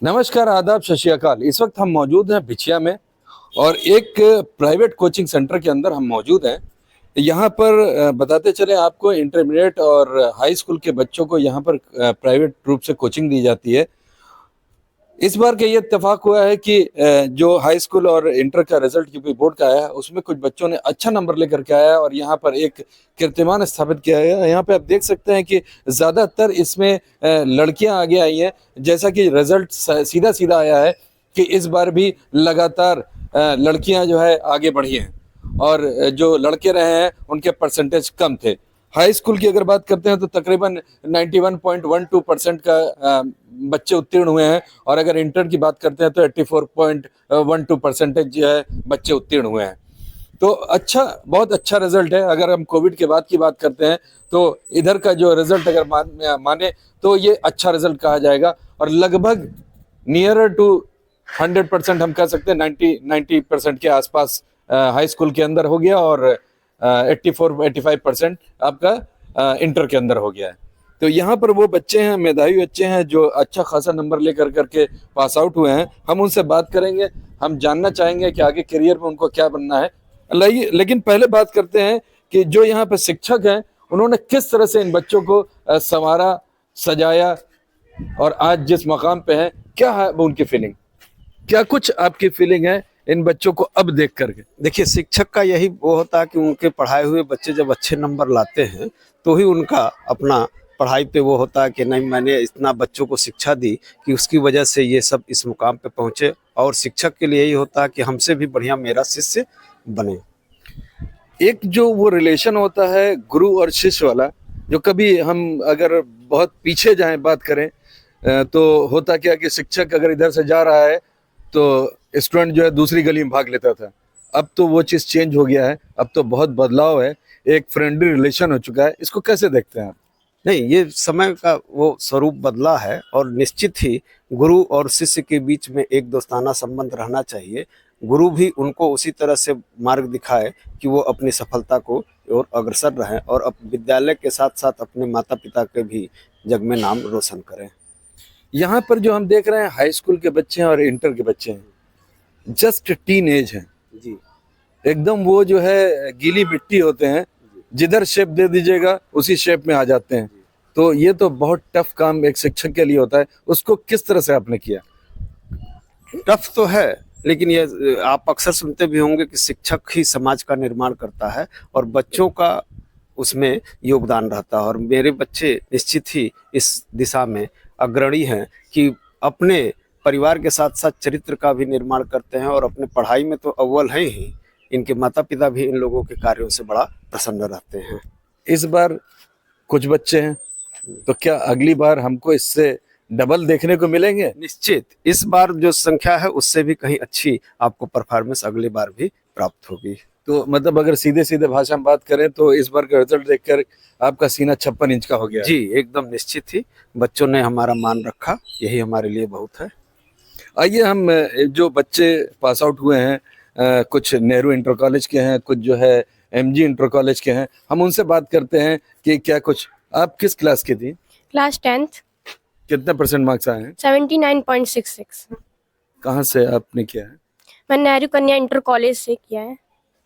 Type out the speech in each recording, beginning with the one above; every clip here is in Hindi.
नमस्कार, आदाब, सत श्री अकाल। इस वक्त हम मौजूद हैं बिछिया में और एक प्राइवेट कोचिंग सेंटर के अंदर हम मौजूद हैं। यहाँ पर बताते चले आपको, इंटरमीडिएट और हाई स्कूल के बच्चों को यहाँ पर प्राइवेट रूप से कोचिंग दी जाती है। इस बार का ये इत्तेफाक हुआ है कि जो हाई स्कूल और इंटर का रिजल्ट यूपी बोर्ड का आया है उसमें कुछ बच्चों ने अच्छा नंबर लेकर के आया है और यहाँ पर एक कीर्तिमान स्थापित किया है। यहाँ पे आप देख सकते हैं कि ज़्यादातर इसमें लड़कियां आगे आई हैं, जैसा कि रिजल्ट सीधा सीधा आया है कि इस बार भी लगातार लड़कियां जो है आगे बढ़ी हैं और जो लड़के रहे हैं उनके परसेंटेज कम थे। हाई स्कूल की अगर बात करते हैं तो तकरीबन 91.12% का बच्चे उत्तीर्ण हुए हैं और अगर इंटर की बात करते हैं तो 84.12% जो है बच्चे उत्तीर्ण हुए हैं। तो अच्छा, बहुत अच्छा रिजल्ट है। अगर हम कोविड के बाद की बात करते हैं तो इधर का जो रिजल्ट अगर माने तो ये अच्छा रिजल्ट कहा जाएगा और लगभग नियर टू 100% हम कह सकते हैं 90% के आसपास हाई स्कूल के अंदर हो गया और 84-85% आपका इंटर के अंदर हो गया है। तो यहाँ पर वो बच्चे हैं, मेधावी बच्चे हैं जो अच्छा खासा नंबर लेकर करके पास आउट हुए हैं। हम उनसे बात करेंगे, हम जानना चाहेंगे कि आगे करियर में उनको क्या बनना है। लेकिन पहले बात करते हैं कि जो यहाँ पे शिक्षक हैं उन्होंने किस तरह से इन बच्चों को संवारा, सजाया और आज जिस मकाम पे हैं, क्या है वो उनकी फीलिंग, क्या कुछ आपकी फीलिंग है इन बच्चों को अब देख करके? देखिए, शिक्षक का यही वो होता है कि उनके पढ़ाए हुए बच्चे जब अच्छे नंबर लाते हैं तो ही उनका अपना पढ़ाई पे वो होता है कि नहीं, मैंने इतना बच्चों को शिक्षा दी कि उसकी वजह से ये सब इस मुकाम पे पहुंचे। और शिक्षक के लिए यही होता है कि हमसे भी बढ़िया मेरा शिष्य बने। एक जो वो रिलेशन होता है गुरु और शिष्य वाला, जो कभी हम अगर बहुत पीछे जाएं बात करें तो होता क्या कि शिक्षक अगर इधर से जा रहा है तो स्टूडेंट जो है दूसरी गली में भाग लेता था। अब तो वो चीज़ चेंज हो गया है, अब तो बहुत बदलाव है, एक फ्रेंडली रिलेशन हो चुका है। इसको कैसे देखते हैं आप? नहीं, ये समय का वो स्वरूप बदला है और निश्चित ही गुरु और शिष्य के बीच में एक दोस्ताना संबंध रहना चाहिए। गुरु भी उनको उसी तरह से मार्ग दिखाए कि वो अपनी सफलता को और अग्रसर रहें और विद्यालय के साथ साथ अपने माता पिता के भी जग में नाम रोशन करें। यहाँ पर जो हम देख रहे हैं हाई स्कूल के बच्चे हैं और इंटर के बच्चे हैं, जस्ट टीन एज हैं जी, एकदम। वो जो है गीली मिट्टी होते हैं, जिधर शेप दे दीजिएगा उसी शेप में आ जाते हैं। तो ये तो बहुत टफ काम एक शिक्षक के लिए होता है। उसको किस तरह से आपने किया? टफ तो है, लेकिन ये आप अक्सर सुनते भी होंगे कि शिक्षक ही समाज का निर्माण करता है और बच्चों का उसमें योगदान रहता है। और मेरे बच्चे निश्चित ही इस दिशा में अग्रणी हैं कि अपने परिवार के साथ साथ चरित्र का भी निर्माण करते हैं और अपने पढ़ाई में तो अव्वल हैं ही, इनके माता पिता भी इन लोगों के कार्यों से बड़ा प्रसन्न रहते हैं। इस बार कुछ बच्चे हैं, तो क्या अगली बार हमको इससे डबल देखने को मिलेंगे? निश्चित इस बार जो संख्या है उससे भी कहीं अच्छी आपको परफॉर्मेंस अगली बार भी प्राप्त होगी। तो मतलब अगर सीधे सीधे भाषा में बात करें तो इस बार का रिजल्ट देखकर आपका सीना 56 इंच का हो गया? जी, एकदम निश्चित ही बच्चों ने हमारा मान रखा, यही हमारे लिए बहुत है। आइए हम जो बच्चे पास आउट हुए हैं, कुछ नेहरू इंटर कॉलेज के हैं, कुछ जो है एमजी इंटर कॉलेज के हैं, हम उनसे बात करते हैं कि क्या कुछ। आप किस क्लास की थी? Class 10th। कितने परसेंट मार्क्स आए हैं? 79.66। कहाँ से आपने किया है? मैंने नेहरू कन्या इंटर कॉलेज से किया है।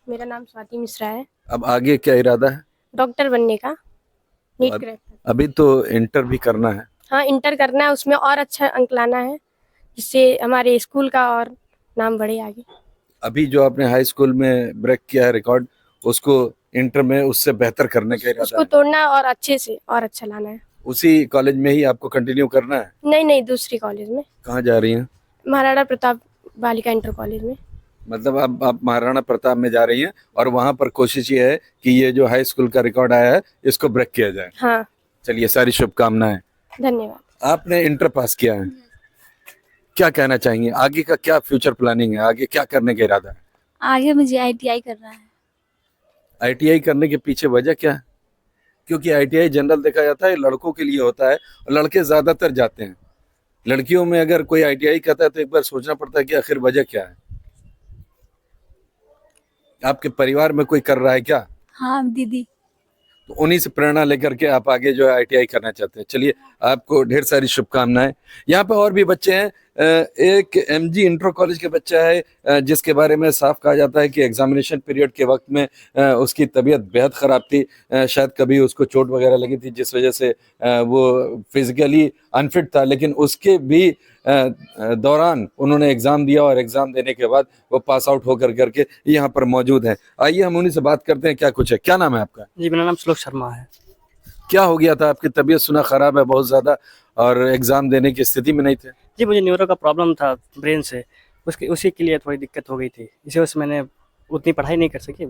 मेरा नाम स्वाति मिश्रा है। अब आगे क्या इरादा है? डॉक्टर बनने का, नीट क्रैक। अभी तो इंटर भी करना है। हाँ, इंटर करना है, उसमें और अच्छा अंक लाना है जिससे हमारे स्कूल का और नाम बढ़े आगे। अभी जो आपने हाई स्कूल में ब्रेक किया है रिकॉर्ड, उसको इंटर में उससे बेहतर करने का इरादा उसको है? तोड़ना और अच्छे से और अच्छा लाना है। उसी कॉलेज में ही आपको कंटिन्यू करना है? नहीं, दूसरी कॉलेज में। कहाँ जा रही हैं? महाराणा प्रताप बालिका इंटर कॉलेज में। मतलब अब आप महाराणा प्रताप में जा रही हैं और वहां पर कोशिश ये है कि ये जो हाई स्कूल का रिकॉर्ड आया है इसको ब्रेक किया जाए। हाँ, चलिए, सारी शुभकामनाएं। धन्यवाद। आपने इंटर पास किया है, क्या कहना चाहेंगे? आगे का क्या फ्यूचर प्लानिंग है? आगे क्या करने का इरादा है? आगे मुझे आईटीआई करना है। आईटीआई करने के पीछे वजह क्या है? क्योंकि आईटीआई जनरल देखा जाता है लड़कों के लिए होता है और लड़के ज्यादातर जाते हैं। लड़कियों में अगर कोई आईटीआई करता है तो एक बार सोचना पड़ता है कि आखिर वजह क्या है। आपके परिवार में कोई कर रहा है क्या? हाँ दीदी। तो उन्हीं से प्रेरणा लेकर के आप आगे जो है आईटीआई करना चाहते हैं। चलिए, आपको ढेर सारी शुभकामनाएं। यहाँ पे और भी बच्चे हैं एक एमजी इंटर कॉलेज का बच्चा है जिसके बारे में साफ कहा जाता है कि एग्जामिनेशन पीरियड के वक्त में उसकी तबीयत बेहद ख़राब थी। शायद कभी उसको चोट वगैरह लगी थी जिस वजह से वो फिजिकली अनफिट था, लेकिन उसके भी दौरान उन्होंने एग्ज़ाम दिया और एग्ज़ाम देने के बाद वो पास आउट होकर करके यहाँ पर मौजूद हैं। आइए हम उन्हीं से बात करते हैं क्या कुछ है। क्या नाम है आपका? जी, मेरा नाम श्लोक शर्मा है। क्या हो गया था? आपकी तबीयत सुना ख़राब है बहुत ज़्यादा और एग्ज़ाम देने की स्थिति में नहीं थे। जी, मुझे न्यूरो का प्रॉब्लम था ब्रेन से, उसी के लिए थोड़ी दिक्कत हो गई थी। इसी वजह से मैंने उतनी पढ़ाई नहीं कर सकी,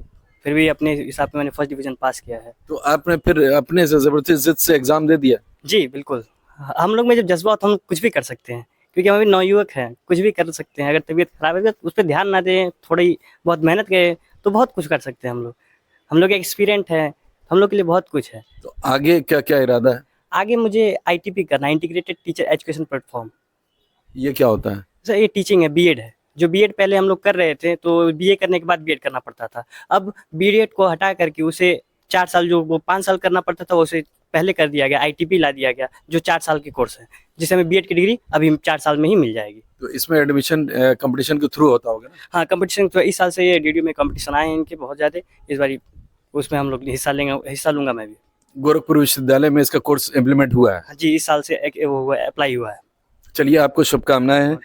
फिर भी अपने हिसाब से मैंने फर्स्ट डिवीज़न पास किया है। तो आपने फिर अपने से ज़बरदस्ती ज़िद से एग्ज़ाम दे दिया? जी, बिल्कुल। हम लोग में जब जज़्बा होता है हम कुछ भी कर सकते हैं, क्योंकि हम अभी नवयुवक हैं, कुछ भी कर सकते हैं। अगर तबीयत ख़राब है तो उस पे ध्यान ना दें, थोड़ी बहुत मेहनत करें तो बहुत कुछ कर सकते हैं हम लोग। हम लोग एक्सपीरियंट हैं, हम लोग के लिए बहुत कुछ है। तो आगे क्या-क्या इरादा है? आगे मुझे आईटीपी करना है, इंटीग्रेटेड टीचर एजुकेशन प्लेटफ़ॉर्म। ये क्या होता है? सर ये टीचिंग है, बीएड है। जो बीएड पहले हम लोग कर रहे थे तो बीए करने के बाद बीएड करना पड़ता था। अब बीएड को हटा करके उसे 4 साल, जो वो 5 साल करना पड़ता था उसे पहले कर दिया गया, आईटीपी ला दिया गया, जो 4 साल की कोर्स है, जिससे हमें बीएड की डिग्री अभी 4 साल में ही मिल जाएगी। तो इसमें एडमिशन कंपटीशन के थ्रू होता होगा ना? हाँ, कॉम्पिटिशन तो इस साल से ये डीडीयू में कॉम्पिटिशन आए हैं इनके बहुत ज़्यादा। इस बारी उसमें हम लोग हिस्सा लूँगा मैं भी। गोरखपुर विश्वविद्यालय में इसका कोर्स इम्प्लीमेंट हुआ है। हाँ जी, इस साल से एक वो हुआ है, अप्लाई हुआ है। चलिए, आपको शुभकामनाएं हैं।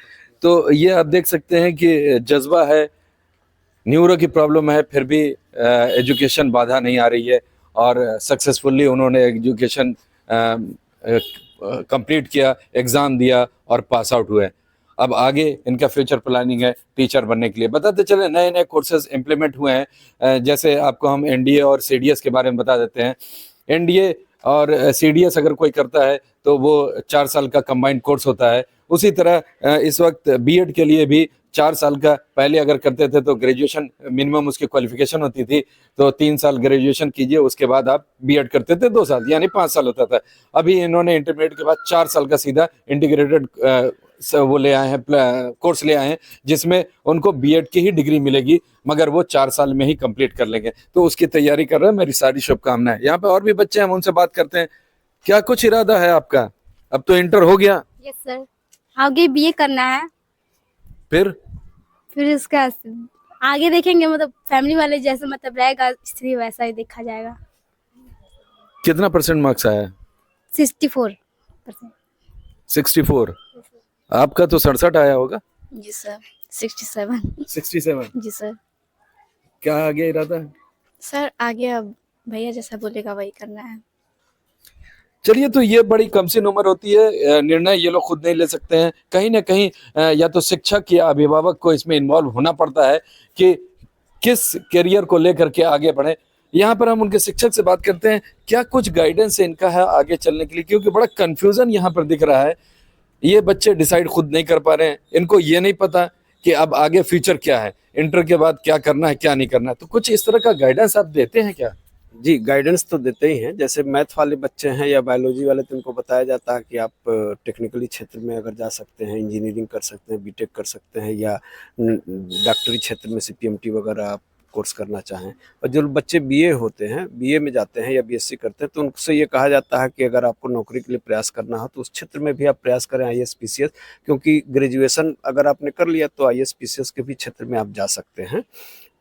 तो ये आप देख सकते हैं कि जज्बा है, न्यूरो की प्रॉब्लम है, फिर भी एजुकेशन बाधा नहीं आ रही है और सक्सेसफुली उन्होंने एजुकेशन कंप्लीट किया, एग्ज़ाम दिया और पास आउट हुए। अब आगे इनका फ्यूचर प्लानिंग है टीचर बनने के लिए। बताते चले नए नए कोर्सेज इम्प्लीमेंट हुए हैं, जैसे आपको हम एनडीए और सीडीएस के बारे में बता देते हैं। एनडीए और सीडीएस अगर कोई करता है तो वो 4 साल का कंबाइंड कोर्स होता है। उसी तरह इस वक्त बीएड के लिए भी 4 साल का, पहले अगर करते थे तो ग्रेजुएशन मिनिमम उसकी क्वालिफिकेशन होती थी, तो 3 साल ग्रेजुएशन कीजिए, उसके बाद आप बीएड करते थे 2 साल, यानी 5 साल होता था। अभी इन्होंने इंटरमीडिएट के बाद 4 साल का सीधा इंटीग्रेटेड वो ले आए हैं, कोर्स ले आए हैं, जिसमें उनको बीएड की ही डिग्री मिलेगी, मगर वो 4 साल में ही कंप्लीट कर लेंगे। तो उसकी तैयारी कर रहे हैं, मेरी सारी शुभकामनाएं। यहाँ पे और भी बच्चे हैं, हम उनसे बात करते हैं। क्या कुछ इरादा है आपका? अब तो इंटर हो गया, यस सर। आगे बीए करना है, फिर उसका आगे देखेंगे, मतलब फैमिली वाले जैसे मतलब रहेगा स्थिति वैसा ही देखा जाएगा। कितना परसेंट मार्क्स आया है? 64%। 64। आपका तो 67 आया होगा। जी सर। 67। 67। जी सर। क्या आगे इरादा है? सर आगे अब भैया जैसा बोलेगा वही करना है। चलिए, तो ये बड़ी कम सी उम्र होती है, निर्णय ये लोग खुद नहीं ले सकते हैं। कहीं ना कहीं या तो शिक्षक या अभिभावक को इसमें इन्वॉल्व होना पड़ता है कि किस करियर को लेकर के आगे बढ़े। यहाँ पर हम उनके शिक्षक से बात करते हैं, क्या कुछ गाइडेंस इनका है आगे चलने के लिए, क्योंकि बड़ा कंफ्यूजन यहाँ पर दिख रहा है। ये बच्चे डिसाइड खुद नहीं कर पा रहे हैं, इनको ये नहीं पता कि अब आगे फ्यूचर क्या है, इंटर के बाद क्या करना है क्या नहीं करना है। तो कुछ इस तरह का गाइडेंस आप देते हैं क्या? जी, गाइडेंस तो देते ही हैं। जैसे मैथ वाले बच्चे हैं या बायोलॉजी वाले, तो उनको बताया जाता है कि आप टेक्निकली क्षेत्र में अगर जा सकते हैं, इंजीनियरिंग कर सकते हैं, बीटेक कर सकते हैं, या डॉक्टरी क्षेत्र में सीपीएमटी वगैरह आप कोर्स करना चाहें। और जो बच्चे बीए होते हैं, बीए में जाते हैं या बीएससी करते हैं, तो उनसे ये कहा जाता है कि अगर आपको नौकरी के लिए प्रयास करना हो तो उस क्षेत्र में भी आप प्रयास करें, आईएएस पीसीएस, क्योंकि ग्रेजुएशन अगर आपने कर लिया तो आईएएस पीसीएस के भी क्षेत्र में आप जा सकते हैं।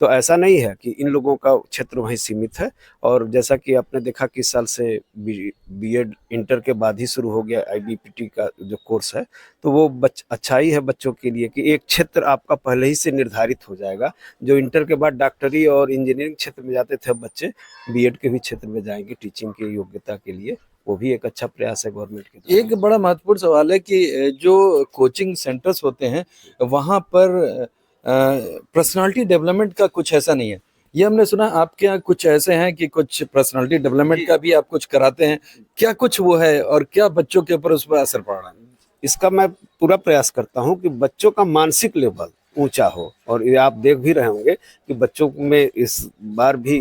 तो ऐसा नहीं है कि इन लोगों का क्षेत्र वहीं सीमित है। और जैसा कि आपने देखा कि इस साल से बीएड इंटर के बाद ही शुरू हो गया, आईबीपीटी का जो कोर्स है, तो वो अच्छाई है बच्चों के लिए कि एक क्षेत्र आपका पहले ही से निर्धारित हो जाएगा। जो इंटर के बाद डॉक्टरी और इंजीनियरिंग क्षेत्र में जाते थे, बच्चे बीएड के भी क्षेत्र में जाएंगे टीचिंग की योग्यता के लिए। वो भी एक अच्छा प्रयास है गवर्नमेंट के। एक बड़ा महत्वपूर्ण सवाल है कि जो कोचिंग सेंटर्स होते हैं वहाँ पर पर्सनालिटी डेवलपमेंट का कुछ ऐसा नहीं है। ये हमने सुना आपके यहाँ कुछ ऐसे हैं कि कुछ पर्सनालिटी डेवलपमेंट का भी आप कुछ कराते हैं, क्या कुछ वो है और क्या बच्चों के ऊपर उस पर असर पड़ रहा है? इसका मैं पूरा प्रयास करता हूँ कि बच्चों का मानसिक लेवल ऊंचा हो। और ये आप देख भी रहे होंगे कि बच्चों में इस बार भी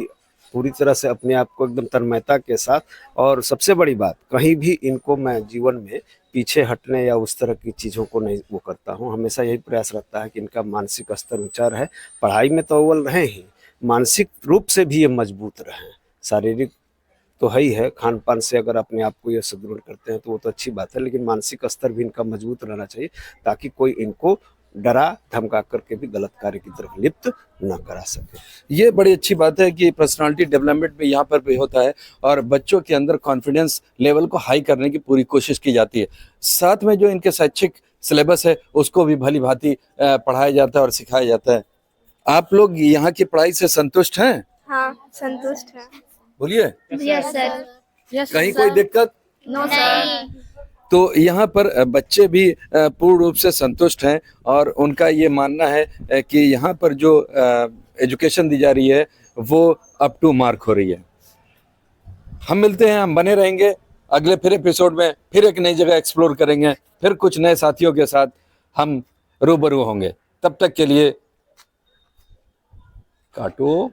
पूरी तरह से अपने आप को एकदम तन्मयता के साथ, और सबसे बड़ी बात, कहीं भी इनको मैं जीवन में पीछे हटने या उस तरह की चीज़ों को नहीं वो करता हूँ। हमेशा यही प्रयास रहता है कि इनका मानसिक स्तर ऊंचा रहे, पढ़ाई में तो अव्वल रहें ही, मानसिक रूप से भी ये मजबूत रहें। शारीरिक तो है ही है, खान पान से अगर अपने आप को ये सुदृढ़ करते हैं तो वो तो अच्छी बात है, लेकिन मानसिक स्तर भी इनका मजबूत रहना चाहिए ताकि कोई इनको डरा धमका करके भी गलत कार्य की तरफ लिप्त न करा सके। ये बड़ी अच्छी बात है कि पर्सनालिटी डेवलपमेंट में यहाँ पर भी होता है और बच्चों के अंदर कॉन्फिडेंस लेवल को हाई करने की पूरी कोशिश की जाती है। साथ में जो इनके शैक्षिक सिलेबस है उसको भी भली भांति पढ़ाया जाता है और सिखाया जाता है। आप लोग यहाँ की पढ़ाई से संतुष्ट हैं? हाँ, संतुष्ट है। बोलिए, यस सर। कहीं कोई दिक्कत? No sir. तो यहाँ पर बच्चे भी पूर्ण रूप से संतुष्ट हैं और उनका ये मानना है कि यहाँ पर जो एजुकेशन दी जा रही है वो अप टू मार्क हो रही है। हम मिलते हैं, हम बने रहेंगे अगले फिर एपिसोड में, फिर एक नई जगह एक्सप्लोर करेंगे, फिर कुछ नए साथियों के साथ हम रूबरू होंगे। तब तक के लिए काटो।